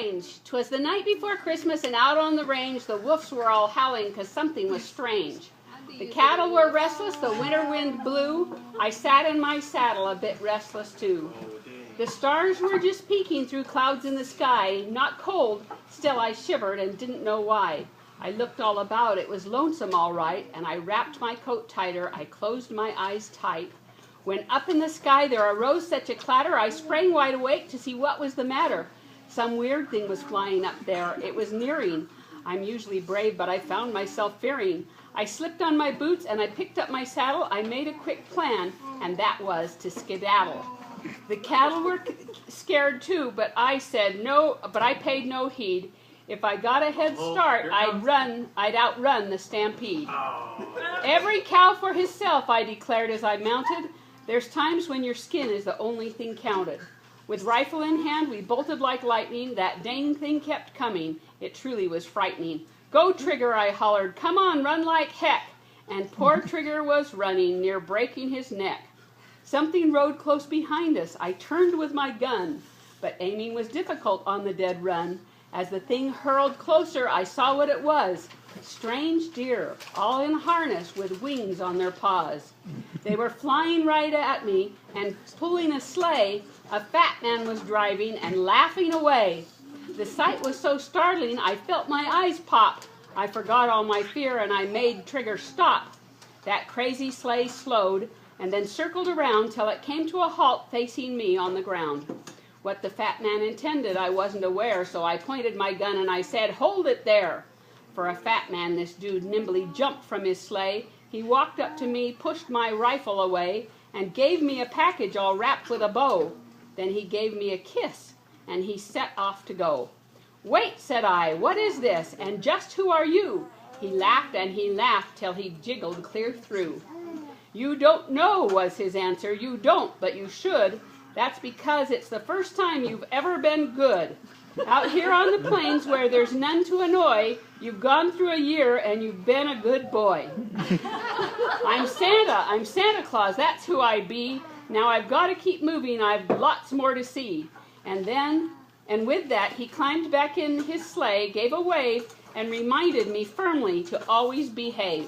strange. 'Twas the night before Christmas, and out on the range the wolves were all howling 'cause something was strange. The cattle were restless, the winter wind blew. I sat in my saddle a bit restless too. The stars were just peeking through clouds in the sky, not cold, still I shivered and didn't know why. I looked all about, it was lonesome all right, and I wrapped my coat tighter, I closed my eyes tight. When up in the sky there arose such a clatter, I sprang wide awake to see what was the matter. Some weird thing was flying up there, it was nearing. I'm usually brave, but I found myself fearing. I slipped on my boots and I picked up my saddle, I made a quick plan, and that was to skedaddle. The cattle were scared too, but I said no, but I paid no heed. If I got a head start, I'd outrun the stampede. Every cow for himself, I declared as I mounted. There's times when your skin is the only thing counted. With rifle in hand, we bolted like lightning. That dang thing kept coming. It truly was frightening. Go, Trigger, I hollered. Come on, run like heck. And poor Trigger was running, near breaking his neck. Something rode close behind us. I turned with my gun, but aiming was difficult on the dead run. As the thing hurled closer, I saw what it was. Strange deer, all in harness with wings on their paws. They were flying right at me, and pulling a sleigh, a fat man was driving and laughing away. The sight was so startling, I felt my eyes pop. I forgot all my fear, and I made Trigger stop. That crazy sleigh slowed, and then circled around till it came to a halt facing me on the ground. What the fat man intended I wasn't aware, so I pointed my gun and I said, "Hold it there." For a fat man, this dude nimbly jumped from his sleigh. He walked up to me, pushed my rifle away, and gave me a package all wrapped with a bow. Then he gave me a kiss, and he set off to go. "Wait," said I, "what is this, and just who are you?" He laughed and he laughed till he jiggled clear through. "You don't know," was his answer. "You don't, but you should. That's because it's the first time you've ever been good. Out here on the plains where there's none to annoy, you've gone through a year and you've been a good boy." I'm Santa Claus, that's who I be. Now I've got to keep moving, I've lots more to see. And with that, he climbed back in his sleigh, gave a wave, and reminded me firmly to always behave.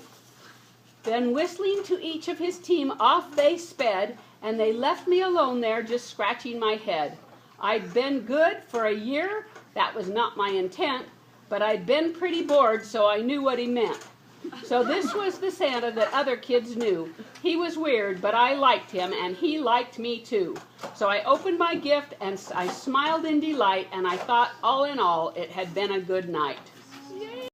Then whistling to each of his team, off they sped, and they left me alone there just scratching my head. I'd been good for a year, that was not my intent, but I'd been pretty bored, so I knew what he meant. So this was the Santa that other kids knew. He was weird, but I liked him, and he liked me too. So I opened my gift, and I smiled in delight, and I thought, all in all, it had been a good night.